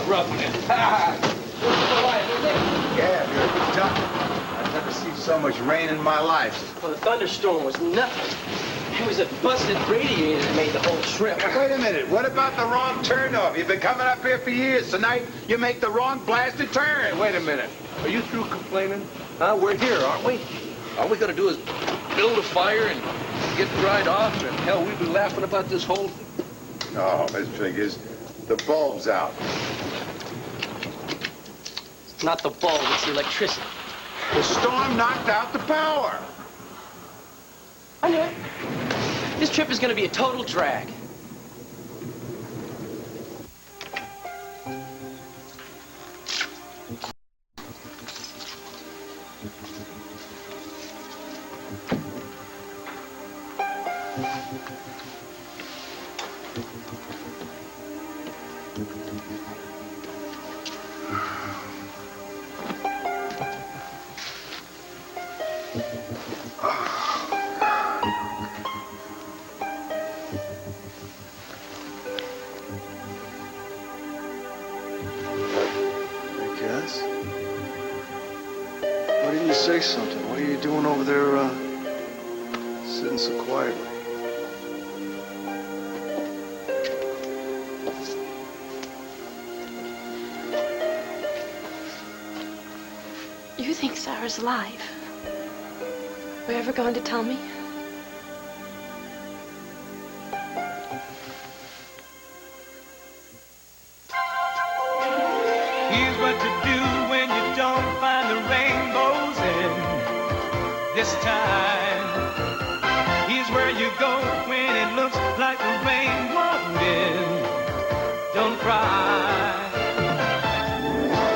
roughing it. Yeah, you're a good duck. I've never seen so much rain in my life. Well, the thunderstorm was nothing. It was a busted radiator that made the whole trip. Wait a minute. What about the wrong turnoff? You've been coming up here for years. Tonight, you make the wrong blasted turn. Wait a minute. Are you through complaining? We're here, aren't we? All we gotta do is build a fire and get dried off, and hell, we'd be laughing about this whole... No, Miss Fingers, the bulb's out. It's not the bulb, it's the electricity. The storm knocked out the power. I knew it. This trip is going to be a total drag. Why didn't you say something? What are you doing over there, sitting so quietly? You think Sarah's alive? Were you ever going to tell me? Here's what to do when you don't find the rainbows in this time. Here's where you go when it looks like the rain won't end. Don't cry.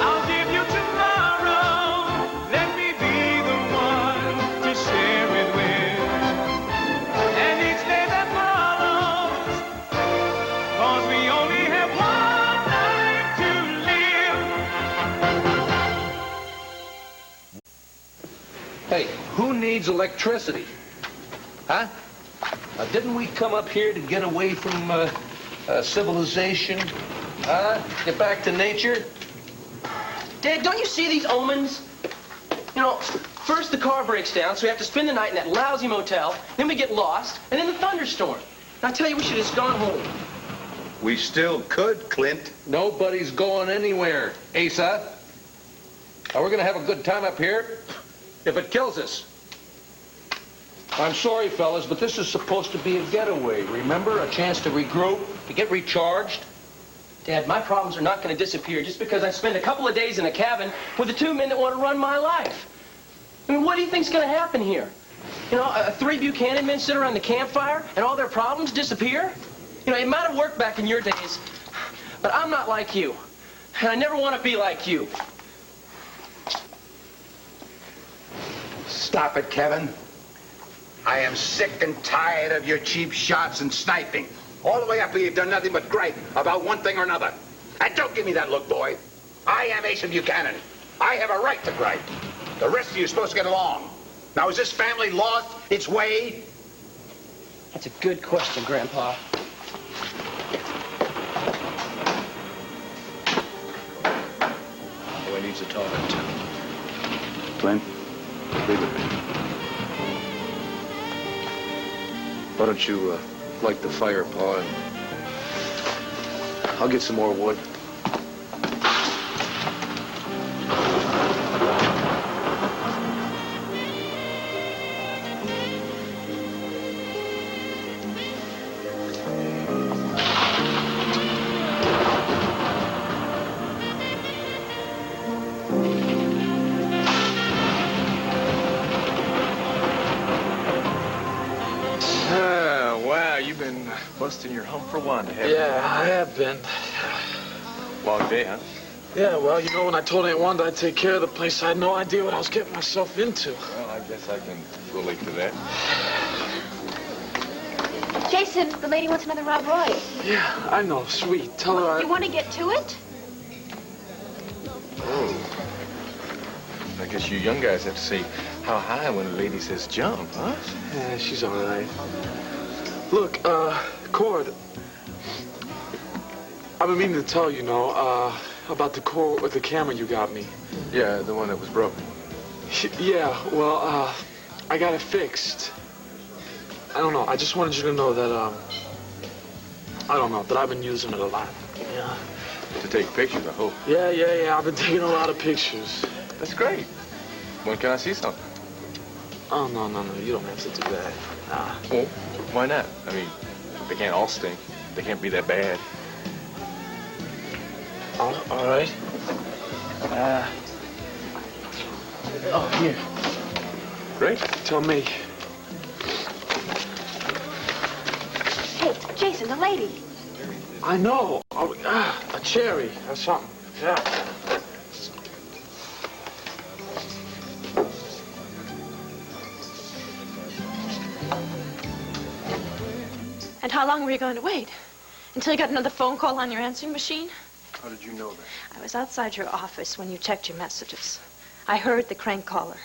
I'll give you tomorrow. Let me be the one to share it with. And each day that follows, 'cause we only have one life to live. Hey, who needs electricity? Huh? Didn't we come up here to get away from civilization? Get back to nature? Dad, don't you see these omens? You know, first the car breaks down, so we have to spend the night in that lousy motel. Then we get lost, and then the thunderstorm. And I tell you, we should have just gone home. We still could, Clint. Nobody's going anywhere, Asa. We're gonna have a good time up here if it kills us. I'm sorry, fellas, but this is supposed to be a getaway, remember? A chance to regroup, to get recharged. Dad, my problems are not going to disappear just because I spend a couple of days in a cabin with the two men that want to run my life. I mean, what do you think's going to happen here? You know, three Buchanan men sit around the campfire and all their problems disappear? You know, it might have worked back in your days, but I'm not like you. And I never want to be like you. Stop it, Kevin. I am sick and tired of your cheap shots and sniping. All the way up here, you've done nothing but gripe about one thing or another. And don't give me that look, boy. I am Asa Buchanan. I have a right to gripe. The rest of you are supposed to get along. Now, has this family lost its way? That's a good question, Grandpa. Boy needs a talking to. Clint, leave it. Why don't you light the fire, Pa, and I'll get some more wood. Busting your hump for Wanda, haven't you? Yeah, I have been. Long day, huh? Yeah, well, you know, when I told Aunt Wanda I'd take care of the place, I had no idea what I was getting myself into. Well, I guess I can relate to that. Jason, the lady wants another Rob Roy. Yeah, I know. Sweet. Tell her You want to get to it? Oh. I guess you young guys have to say how high when a lady says jump, huh? Yeah, she's all right. Look, Cord, I've been meaning to tell you, about the camera you got me. Yeah, the one that was broken. Yeah, well, I got it fixed. I don't know. I just wanted you to know that, I don't know, that I've been using it a lot. Yeah. To take pictures, I hope. Yeah. I've been taking a lot of pictures. That's great. When can I see something? Oh, no. You don't have to do that. Nah. Well, why not? I mean, they can't all stink. They can't be that bad. All right. Oh, here. Great. Tell me. Hey, Jason, the lady. I know. Oh, a cherry or something. Yeah. And how long were you going to wait? Until you got another phone call on your answering machine? How did you know that? I was outside your office when you checked your messages. I heard the crank caller.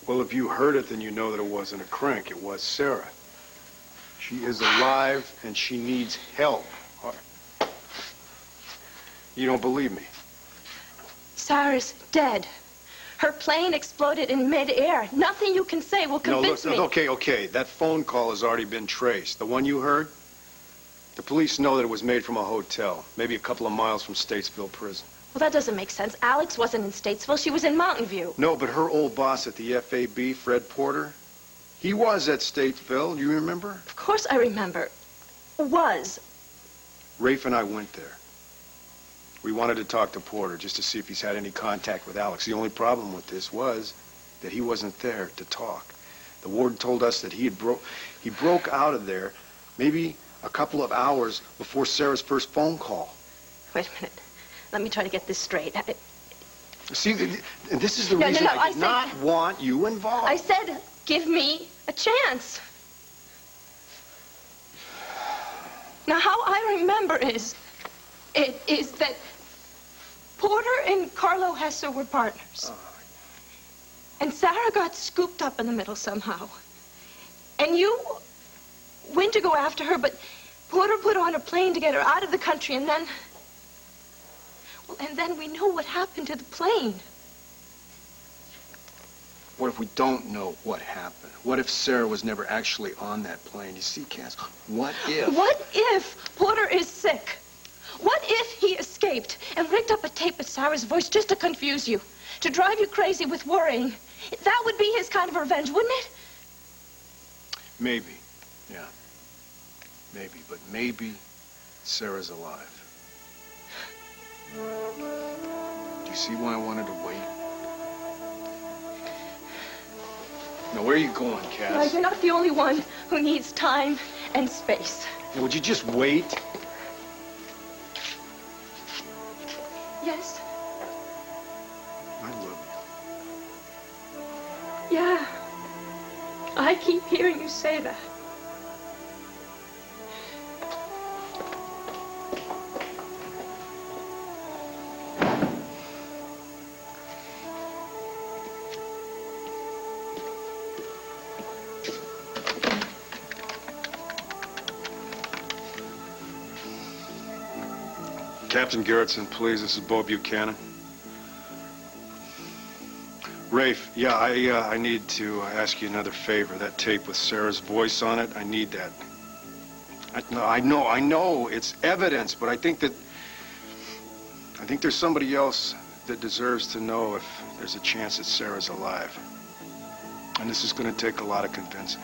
Well, if you heard it, then you know that it wasn't a crank. It was Sarah. She is alive, and she needs help. You don't believe me? Sarah's dead. Her plane exploded in midair. Nothing you can say will convince me. Okay. That phone call has already been traced. The one you heard? The police know that it was made from a hotel, maybe a couple of miles from Statesville Prison. Well, that doesn't make sense. Alex wasn't in Statesville. She was in Mountain View. No, but her old boss at the FAB, Fred Porter, he was at Statesville. Do you remember? Of course I remember. Was. Rafe and I went there. We wanted to talk to Porter just to see if he's had any contact with Alex. The only problem with this was that he wasn't there to talk. The warden told us that he broke out of there maybe a couple of hours before Sarah's first phone call. Wait a minute. Let me try to get this straight. See, and this is the reason I did not want you involved. I said, give me a chance. Now, how I remember is that Porter and Carlo Hesser were partners. And Sarah got scooped up in the middle somehow. And you went to go after her, but Porter put on a plane to get her out of the country, and then... Well, and then we know what happened to the plane. What if we don't know what happened? What if Sarah was never actually on that plane? You see, Cass, what if... What if Porter is sick? What if he escaped and rigged up a tape of Sarah's voice just to confuse you, to drive you crazy with worrying? That would be his kind of revenge, wouldn't it? Maybe, yeah. Maybe, but maybe Sarah's alive. Do you see why I wanted to wait? Now, where are you going, Cass? Well, you're not the only one who needs time and space. Would you just wait? Yes? I love you. Yeah. I keep hearing you say that. Captain Garrettson, please. This is Bo Buchanan. Rafe, yeah, I need to ask you another favor. That tape with Sarah's voice on it, I need that. I know, it's evidence, but I think there's somebody else that deserves to know if there's a chance that Sarah's alive. And this is going to take a lot of convincing.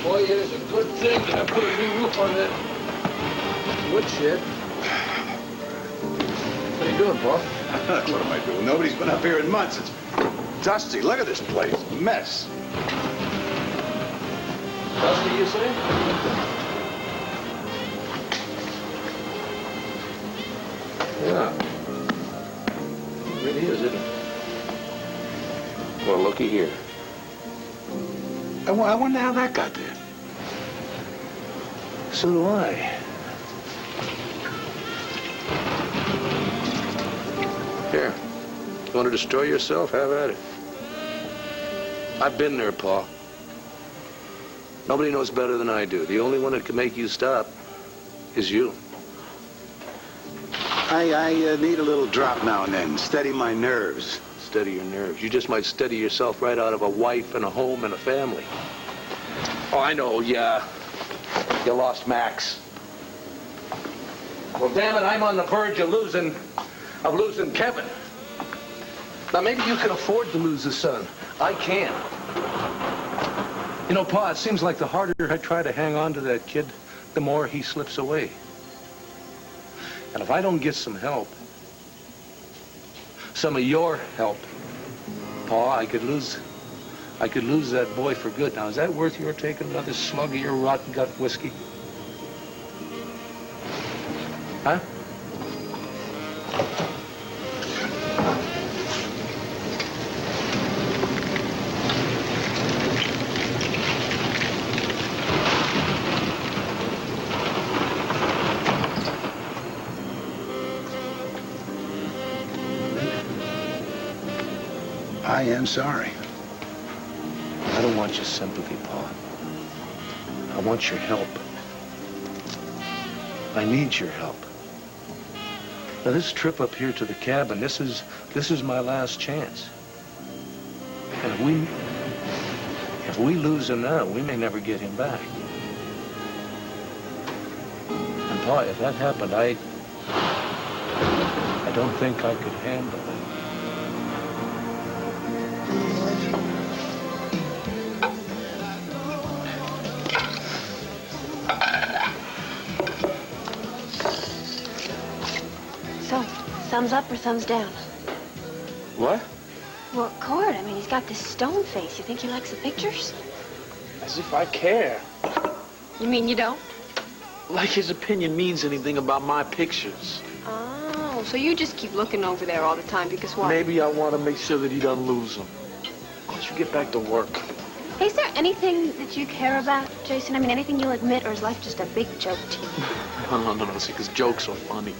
Boy, it is a good thing that I put a new roof on that woodshed. What are you doing, Paul? What am I doing? Nobody's been up here in months. It's dusty. Look at this place. A mess. Dusty, you say? Yeah. It really is, isn't it? Well, looky here. I wonder how that got there. So do I. Here. You want to destroy yourself? Have at it. I've been there, Paul. Nobody knows better than I do. The only one that can make you stop is you. I need a little drop now and then. Steady my nerves. Steady your nerves. You just might steady yourself right out of a wife and a home and a family. Oh, I know. Yeah. You lost Max. Well, damn it, I'm on the verge of losing Kevin. Now, maybe you can afford to lose a son. I can't. You know, Pa, it seems like the harder I try to hang on to that kid, the more he slips away. And if I don't get some help, some of your help, Pa, I could lose that boy for good. Now, is that worth your taking another slug of your rotten gut whiskey? Huh? I am sorry. I don't want your sympathy, Pa. I want your help. I need your help. Now, this trip up here to the cabin, this is my last chance. And if we lose him now, we may never get him back. And Pa, if that happened, I don't think I could handle it. So, thumbs up or thumbs down? What? Well, Cord, I mean, he's got this stone face. You think he likes the pictures? As if I care. You mean you don't? Like his opinion means anything about my pictures. Oh, so you just keep looking over there all the time because what? Maybe I want to make sure that he doesn't lose them. Why don't you get back to work? Hey, is there anything that you care about, Jason? I mean, anything you'll admit, or is life just a big joke to you? No, see, because jokes are funny.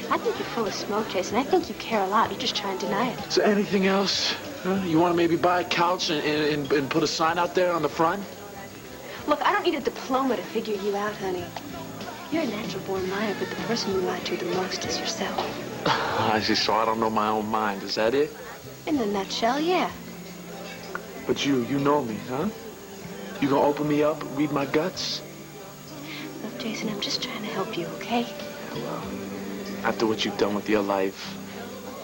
I think you're full of smoke, Jason. I think you care a lot. You just try and deny it. Is there anything else? Huh? You want to maybe buy a couch and put a sign out there on the front? Look, I don't need a diploma to figure you out, honey. You're a natural-born liar, but the person you lie to the most is yourself. I see, so I don't know my own mind. Is that it? In a nutshell, yeah. But you know me, huh? You gonna open me up, read my guts? Look, Jason, I'm just trying to help you, okay? Well, after what you've done with your life,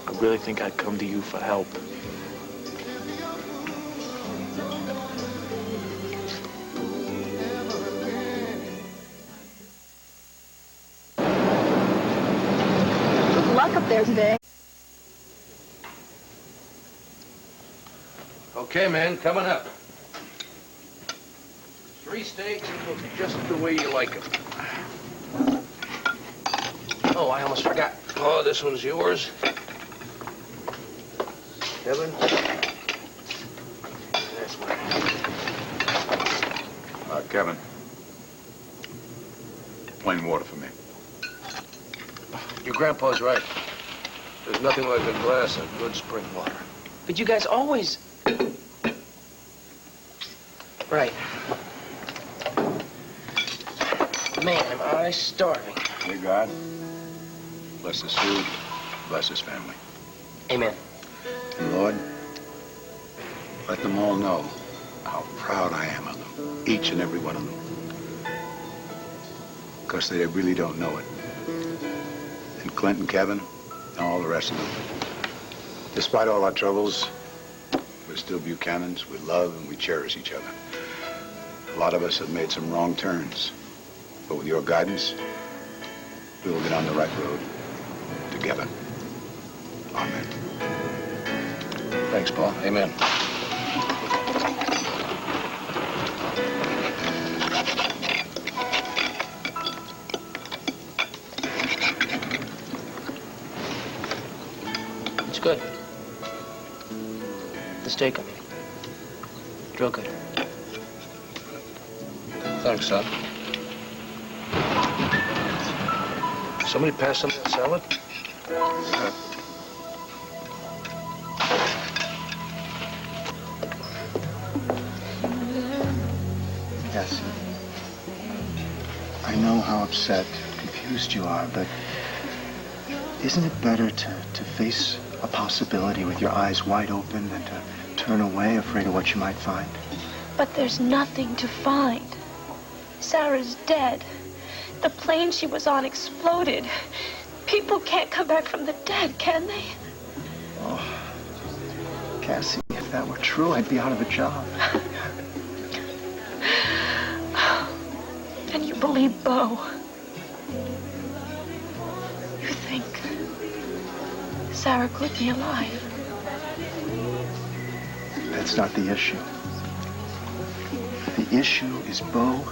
I really think I'd come to you for help. Good luck up there today. Okay, man, coming up. 3 steaks cooked just the way you like them. Oh, I almost forgot. Oh, this one's yours. Kevin. That's mine. Kevin. Plain water for me. Your grandpa's right. There's nothing like a glass of good spring water. But you guys always... Right. Man, am I starving. Dear God, bless this food, bless his family. Amen. And Lord, let them all know how proud I am of them, each and every one of them. Because they really don't know it. And Clint and Kevin, and all the rest of them. Despite all our troubles, we're still Buchanans. We love and we cherish each other. A lot of us have made some wrong turns. But with your guidance, we will get on the right road together. Amen. Thanks, Paul. Amen. It's good. The steak, I mean. It's real good. Thanks, son. Somebody pass some of that salad? Cassie. I know how upset, confused you are, but isn't it better to face a possibility with your eyes wide open than to turn away, afraid of what you might find? But there's nothing to find. Sarah's dead. The plane she was on exploded. People can't come back from the dead, can they? Oh, Cassie, if that were true, I'd be out of a job. And you believe Bo? You think Sarah could be alive? That's not the issue. The issue is Bo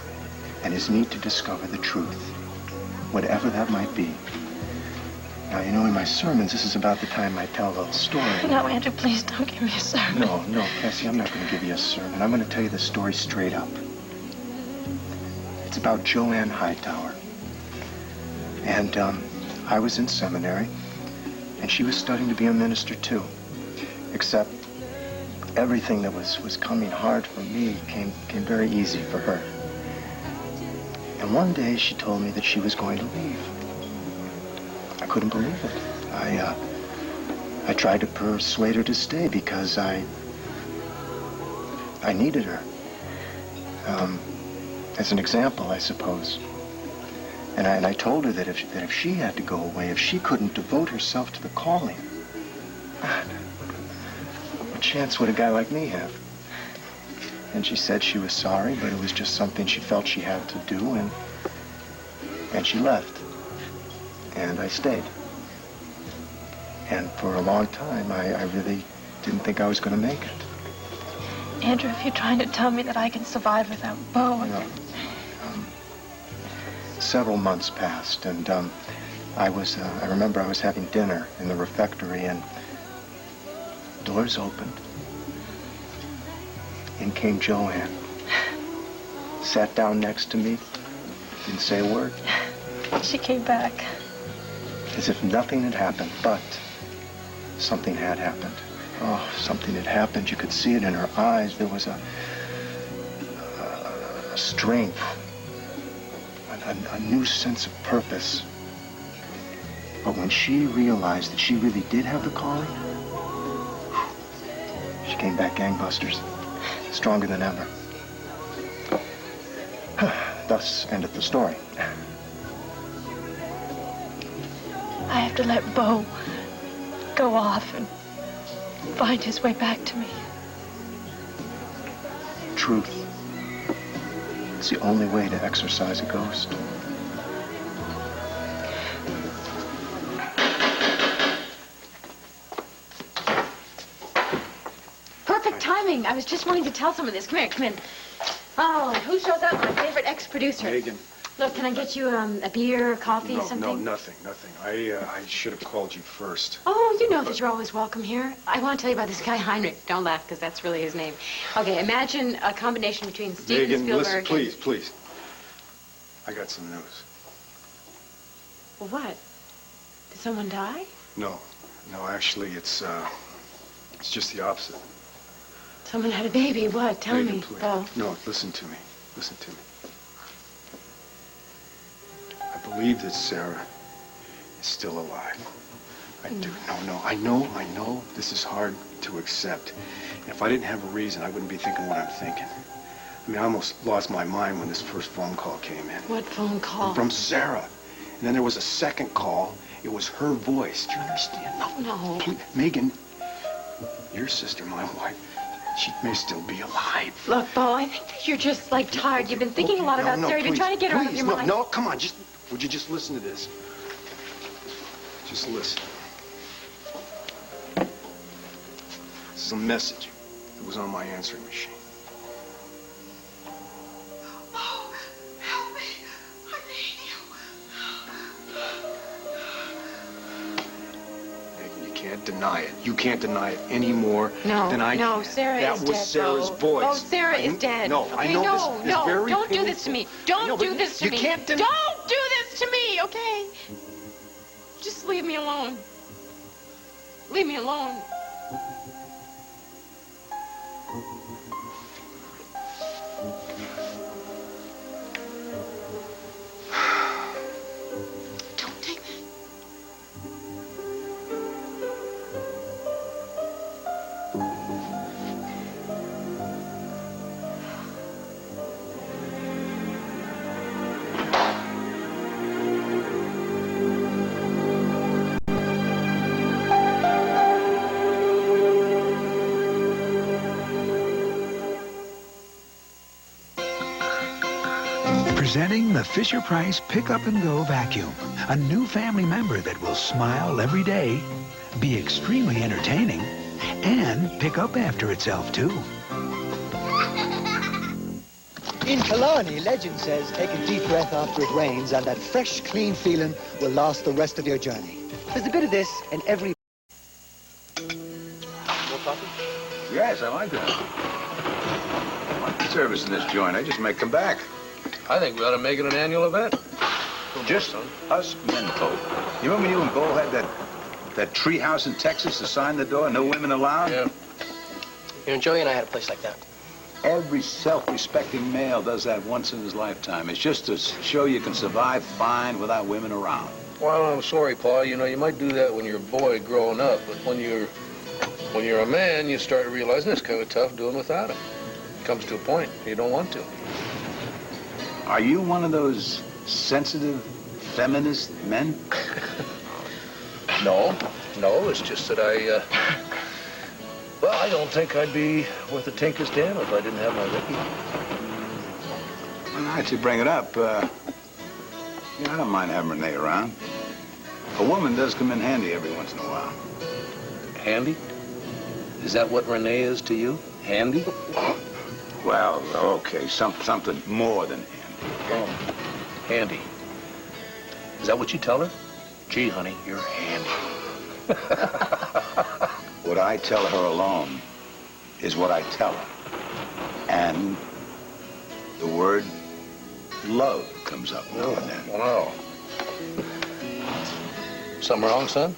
and his need to discover the truth, whatever that might be. Now, you know, in my sermons, this is about the time I tell a little story. No, Andrew, please don't give me a sermon. No, Cassie, I'm not going to give you a sermon. I'm going to tell you the story straight up. It's about Joanne Hightower. And I was in seminary, and she was studying to be a minister, too. Except everything that was coming hard for me came very easy for her. And one day she told me that she was going to leave. I couldn't believe it. I tried to persuade her to stay because I needed her. As an example, I suppose. And I told her that if she had to go away, if she couldn't devote herself to the calling, what chance would a guy like me have? And she said she was sorry, but it was just something she felt she had to do, and she left. And I stayed. And for a long time, I really didn't think I was going to make it. Andrew, if you're trying to tell me that I can survive without Bo... No. Several months passed, and I remember I was having dinner in the refectory, and doors opened. In came Joanne. Sat down next to me, didn't say a word. She came back. As if nothing had happened, but something had happened. Oh, something had happened. You could see it in her eyes. There was a strength, a new sense of purpose. But when she realized that she really did have the calling, she came back gangbusters, stronger than ever. Thus ended the story. I have to let Bo go off and find his way back to me. Truth. It's the only way to exorcise a ghost. Perfect timing. I was just wanting to tell someone this. Come here, come in. Oh, who shows up? My favorite ex-producer. Megan. Look, can I get you a beer, coffee, something? No, nothing. I should have called you first. Oh, you know that you're always welcome here. I want to tell you about this guy, Heinrich. Don't laugh, because that's really his name. Okay, imagine a combination between Steven Megan, Spielberg listen, please. I got some news. Well, what? Did someone die? No, actually, it's just the opposite. Someone had a baby. What? Tell Megan, me. please. Oh. No, listen to me. I believe that Sarah is still alive. I do. No. I know this is hard to accept. And if I didn't have a reason, I wouldn't be thinking what I'm thinking. I mean, I almost lost my mind when this first phone call came in. What phone call? From Sarah. And then there was a second call. It was her voice. Do you understand? No. Please, Megan, your sister, my wife, she may still be alive. Look, Bo, I think that you're just, like, tired. You've been thinking a lot about Sarah. You've been trying to get her out of your mind. No, come on. Would you just listen to this? Just listen. This is a message that was on my answering machine. Oh, help me. I need you. Megan, you can't deny it. You can't deny it any more than I can. No, Sarah that is was dead, Sarah's Bo. voice. Oh, Sarah is dead. No, okay, I know no, this is very don't do painful. this to me. Don't do this to me. You can't deny. Don't do this to me, okay? Just leave me alone. Leave me alone. Presenting the Fisher-Price Pick Up and Go Vacuum. A new family member that will smile every day, be extremely entertaining, and pick up after itself, too. In Killarney, legend says take a deep breath after it rains, and that fresh, clean feeling will last the rest of your journey. There's a bit of this in every... More coffee? Yes, I like that. I like the service in this joint. I just might come back. I think we ought to make it an annual event. Just us menfolk. You remember you and Bo had that tree house in Texas, a sign on the door, no women allowed? Yeah. You know, Joey and I had a place like that. Every self-respecting male does that once in his lifetime. It's just to show you can survive fine without women around. Well, I'm sorry, Paul. You know, you might do that when you're a boy growing up, but when you're a man, you start realizing it's kind of tough doing without it. It comes to a point you don't want to. Are you one of those sensitive, feminist men? No, it's just that well, I don't think I'd be worth a tinker's damn if I didn't have my Ricky. Well, now that you bring it up, I don't mind having Renee around. A woman does come in handy every once in a while. Handy? Is that what Renee is to you? Handy? Well, okay, something more than handy. Oh, handy. Is that what you tell her? Gee, honey, you're handy. What I tell her alone is what I tell her. And the word love comes up now and then. Wow. Something wrong, son?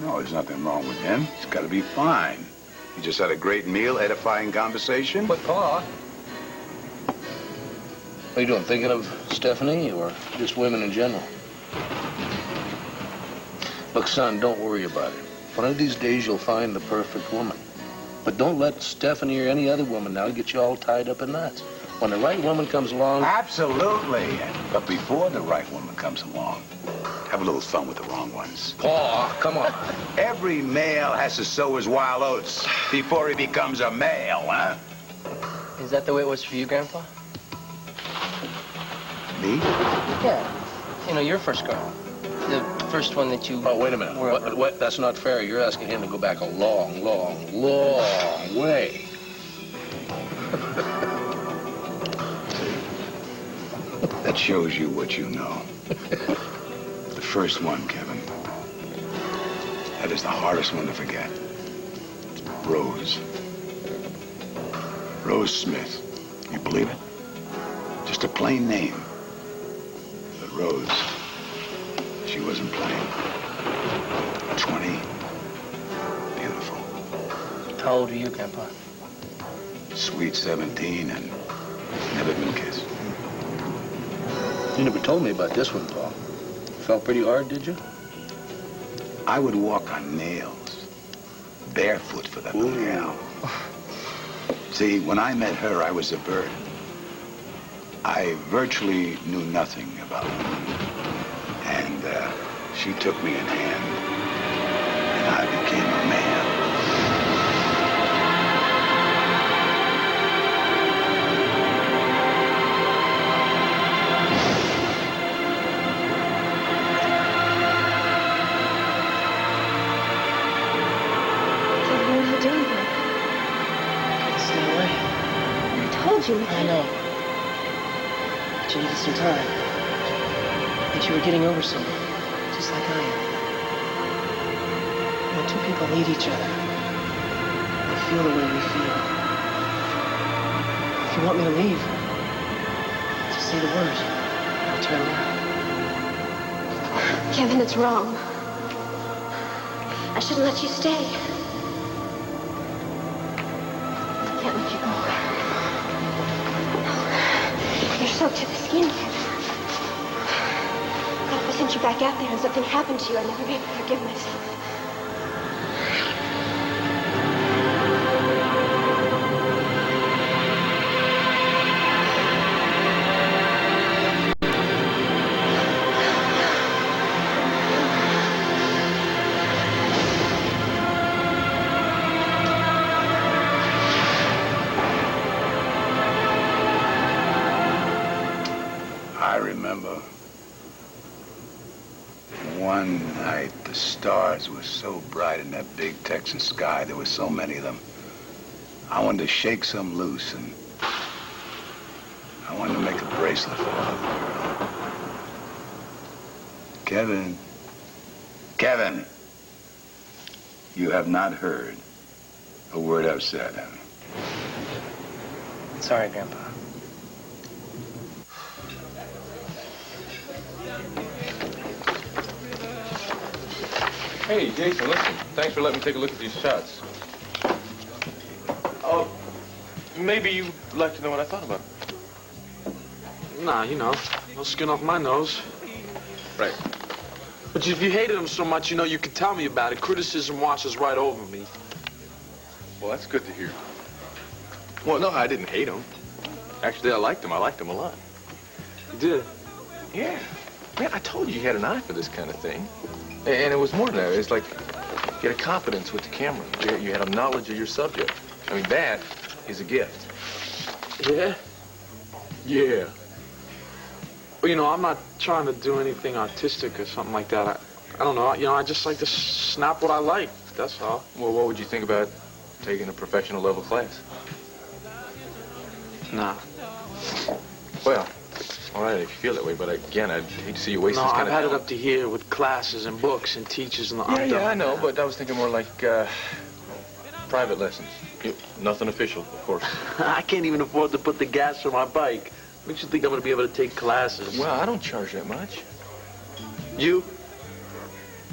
No, there's nothing wrong with him. He's got to be fine. He just had a great meal, edifying conversation. But, Pa, what are you doing, thinking of Stephanie or just women in general? Look, son, don't worry about it. One of these days you'll find the perfect woman. But don't let Stephanie or any other woman now get you all tied up in knots. When the right woman comes along... Absolutely. But before the right woman comes along, have a little fun with the wrong ones. Paul, come on. Every male has to sow his wild oats before he becomes a male, huh? Is that the way it was for you, Grandpa? Me? Yeah. You know, your first girl. The first one that you... Oh, wait a minute. What? That's not fair. You're asking him to go back a long, long, long way. That shows you what you know. The first one, Kevin. That is the hardest one to forget. It's Rose. Rose Smith. You believe it? Just a plain name. But Rose, she wasn't plain. 20. Beautiful. How old were you, Grandpa? Sweet 17 and never been kissed. You never told me about this one, Paul. Felt pretty hard, did you? I would walk on nails, barefoot for that little gal. See, when I met her, I was a bird. I virtually knew nothing about women. And she took me in hand, and I became a man. You. I know. But you needed some time. But you were getting over something, just like I am. You know, two people need each other. They feel the way we feel. If you want me to leave, just say the word. I'll turn around. Kevin, it's wrong. I shouldn't let you stay. I can't let you go. You're soaked to the skin, Kevin. God, if I sent you back out there and something happened to you, I'd never be able to forgive myself. remember. One night, the stars were so bright in that big Texas sky. There were so many of them. I wanted to shake some loose, and I wanted to make a bracelet for a little girl. Kevin. Kevin. You have not heard a word I've said, have you? Sorry, Grandpa. Hey, Jason, listen. Thanks for letting me take a look at these shots. Oh, maybe you'd like to know what I thought about them. Nah, you know, no skin off my nose. Right. But if you hated him so much, you know, you could tell me about it. Criticism washes right over me. Well, that's good to hear. Well, no, I didn't hate him. Actually, I liked him. I liked him a lot. You did? Yeah. Man, I told you had an eye for this kind of thing. And it was more than that. It's like you had a confidence with the camera. You had a knowledge of your subject. I mean, that is a gift. Yeah? Yeah. Well, you know, I'm not trying to do anything artistic or something like that. I don't know. You know, I just like to snap what I like. That's all. Well, what would you think about taking a professional level class? Nah. Well, all right, if you feel that way, but again, I'd hate to see you waste No, this kind I've of had talent. it up to here with classes and books and teachers and Yeah, yeah, I know, but I was thinking more like private lessons. Nothing official, of course. I can't even afford to put the gas on my bike. Makes you think I'm going to be able to take classes? Well, I don't charge that much. You?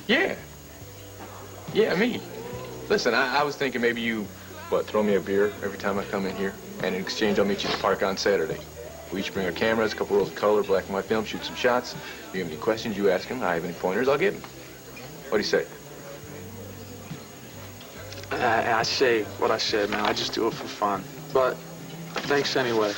Yeah. Yeah, me. Listen, I was thinking maybe you, throw me a beer every time I come in here, and in exchange I'll meet you at the park on Saturday. We each bring our cameras, a couple rolls of color, black and white film, shoot some shots. If you have any questions, you ask him. I have any pointers, I'll give him. What do you say? I say what I said, man. I just do it for fun. But thanks anyway.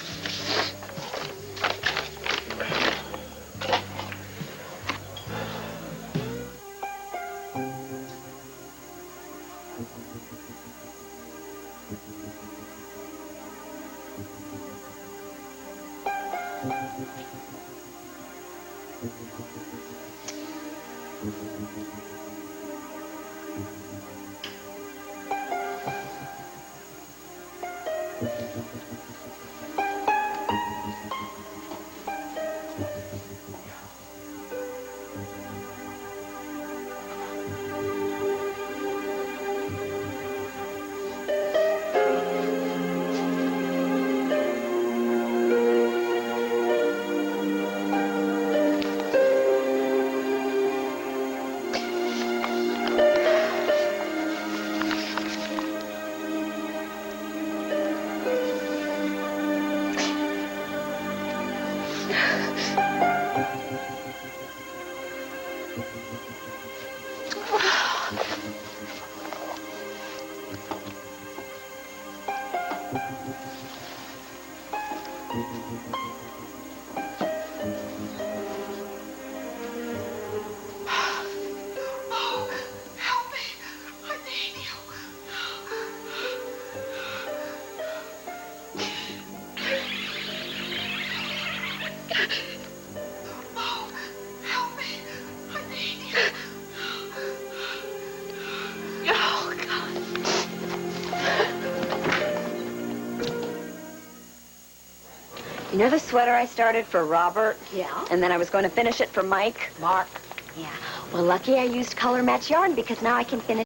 You know the sweater I started for Robert? Yeah. And then I was going to finish it for Mike? Mark. Yeah. Well, lucky I used color match yarn because now I can finish.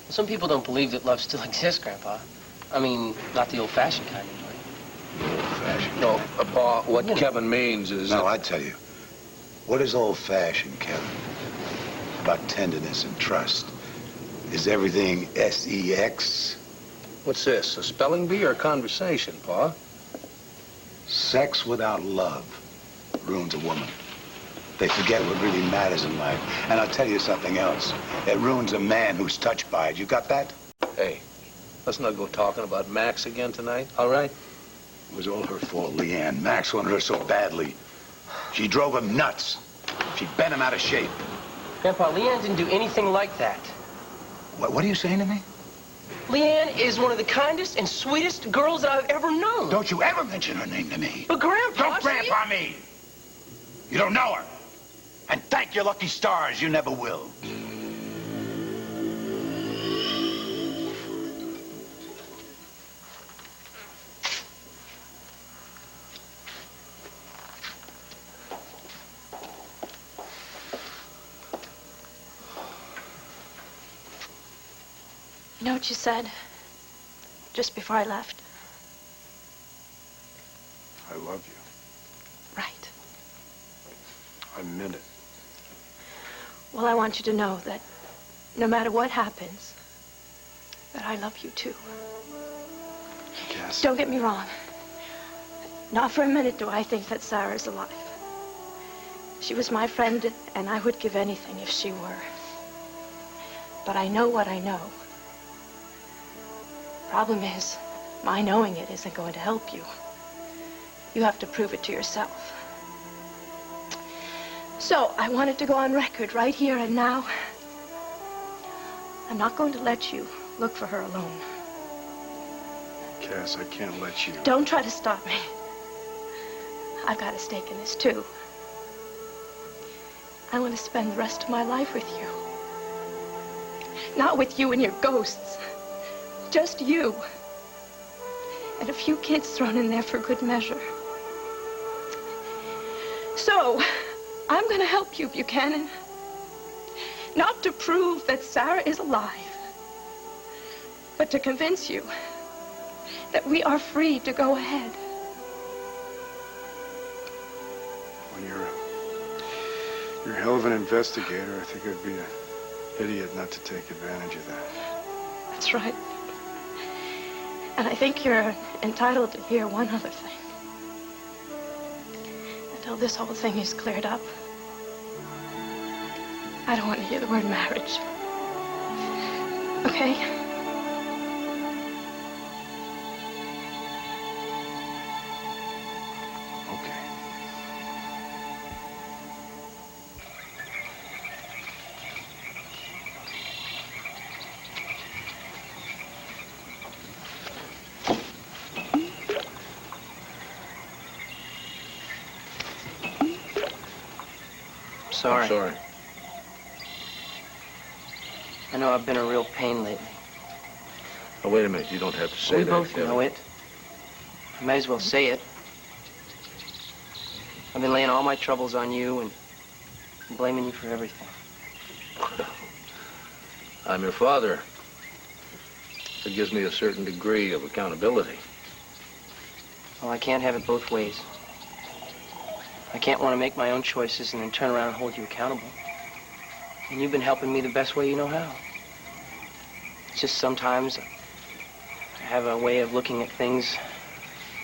Some people don't believe that love still exists, Grandpa. I mean, not the old-fashioned kind, anyway. Old-fashioned? No, Pa, what Kevin means is... No, I tell you. What is old-fashioned, Kevin? About tenderness and trust. Is everything S-E-X? What's this, a spelling bee or a conversation, Pa? Sex without love ruins a woman. They forget what really matters in life. And I'll tell you something else. It ruins a man who's touched by it. You got that? Hey, let's not go talking about Max again tonight, all right? It was all her fault, Leanne. Max wanted her so badly. She drove him nuts. She bent him out of shape. Grandpa, Leanne didn't do anything like that. What are you saying to me? Leanne is one of the kindest and sweetest girls that I've ever known. Don't you ever mention her name to me. But Grandpa... Don't Grandpa me! You don't know her. And thank your lucky stars, you never will. You know what you said just before I left? I love you. Right. I meant it. Well, I want you to know that no matter what happens, that I love you too. Cass. Don't get me wrong. Not for a minute do I think that Sarah's alive. She was my friend, and I would give anything if she were. But I know what I know. Problem is, my knowing it isn't going to help you. You have to prove it to yourself. So, I wanted to go on record right here and now. I'm not going to let you look for her alone. Cass, I can't let you. Don't try to stop me. I've got a stake in this, too. I want to spend the rest of my life with you. Not with you and your ghosts. Just you. And a few kids thrown in there for good measure. So, I'm going to help you, Buchanan. Not to prove that Sarah is alive, but to convince you that we are free to go ahead. When you're a hell of an investigator, I think I'd be an idiot not to take advantage of that. That's right. And I think you're entitled to hear one other thing. Until this whole thing is cleared up, I don't want to hear the word marriage. Okay? Okay. Sorry. I'm sorry. I know I've been a real pain lately. Oh, wait a minute. You don't have to say We that, both Kevin. know it. I may as well say it. I've been laying all my troubles on you and blaming you for everything. I'm your father. It gives me a certain degree of accountability. Well, I can't have it both ways. I can't want to make my own choices and then turn around and hold you accountable. And you've been helping me the best way you know how. It's just sometimes I have a way of looking at things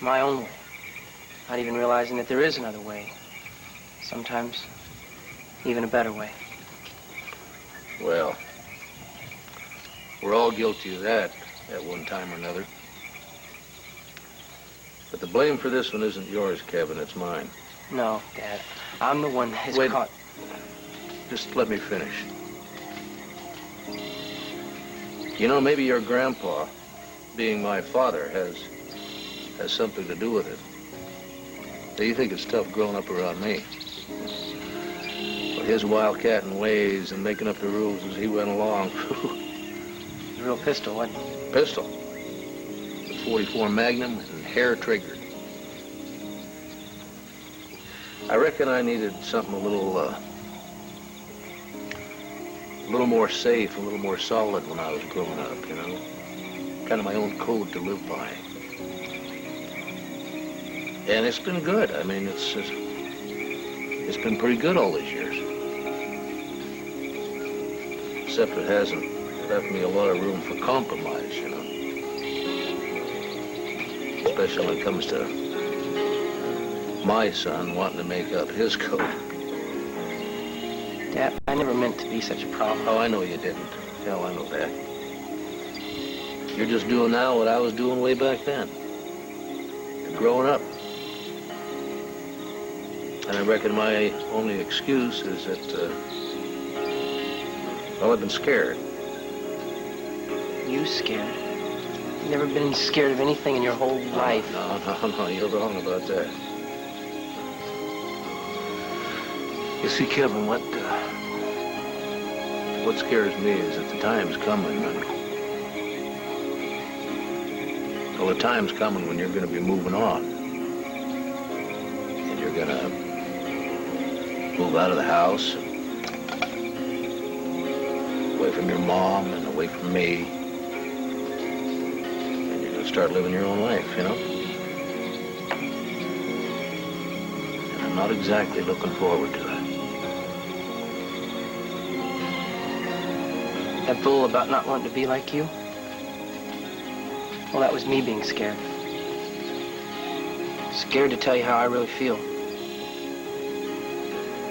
my own way. Not even realizing that there is another way. Sometimes even a better way. Well, we're all guilty of that at one time or another. But the blame for this one isn't yours, Kevin. It's mine. No, Dad. I'm the one that is Wait. caught. Just let me finish. You know, maybe your grandpa, being my father, has something to do with it. Now, you think it's tough growing up around me. But his wildcatting ways and making up the rules as he went along. A real pistol, wasn't it? Pistol. The 44 Magnum and hair triggered. I reckon I needed something a little more safe, a little more solid when I was growing up, you know? Kind of my own code to live by. And it's been good. I mean, it's been pretty good all these years. Except it hasn't left me a lot of room for compromise, you know? Especially when it comes to my son wanting to make up his code. Dad, I never meant to be such a problem. Oh, I know you didn't. Hell, I know that. You're just doing now what I was doing way back then. You're growing up. And I reckon my only excuse is that, well, I've been scared. You scared? never been scared of anything in your whole life. No, you're wrong about that. You see, Kevin, what scares me is that the time's coming. Well, the time's coming when you're going to be moving on. And you're going to move out of the house, away from your mom and away from me. And you're going to start living your own life, you know? And I'm not exactly looking forward to that. That fool about not wanting to be like you? Well, that was me being scared. Scared to tell you how I really feel.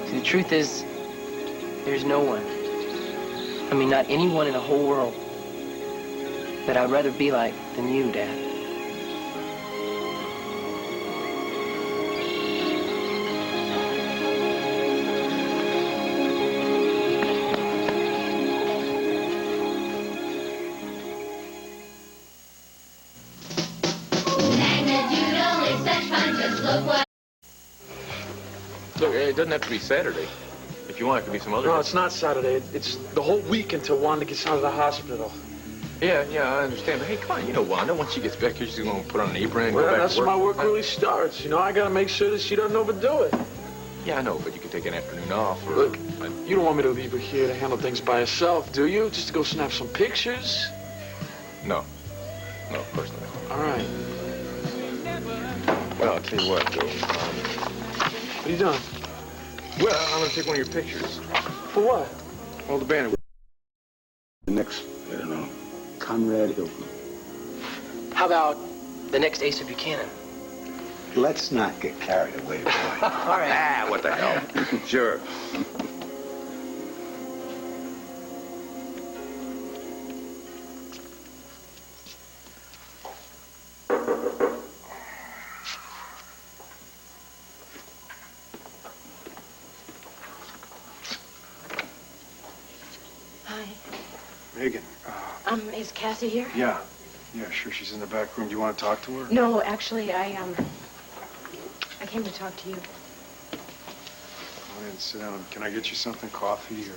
See, the truth is, there's no one, I mean, not anyone in the whole world, that I'd rather be like than you, Dad. Look, it doesn't have to be Saturday. If you want, it could be some other No, day. it's not Saturday. It's the whole week until Wanda gets out of the hospital. Yeah, I understand. But hey, come on, you know Wanda, once she gets back here, she's going to put on an apron and Well, go back that's to work. when my work really starts. You know, I got to make sure that she doesn't overdo it. Yeah, I know, but you could take an afternoon off or... Look, you don't want me to leave her here to handle things by herself, do you? Just to go snap some pictures? No, of course not. All right. Well, I'll tell you what, Joe. What are you doing? Well, I'm going to take one of your pictures. For what? Well, the banner. The next, I don't know, Conrad Hilton. How about the next Asa Buchanan? Let's not get carried away, boy. All right. What the hell? Sure. Hi. Megan, Is Cassie here? yeah, sure, she's in the back room. Do you want to talk to her? No, actually, I came to talk to you. Come on in, sit down. Can I get you something, coffee or...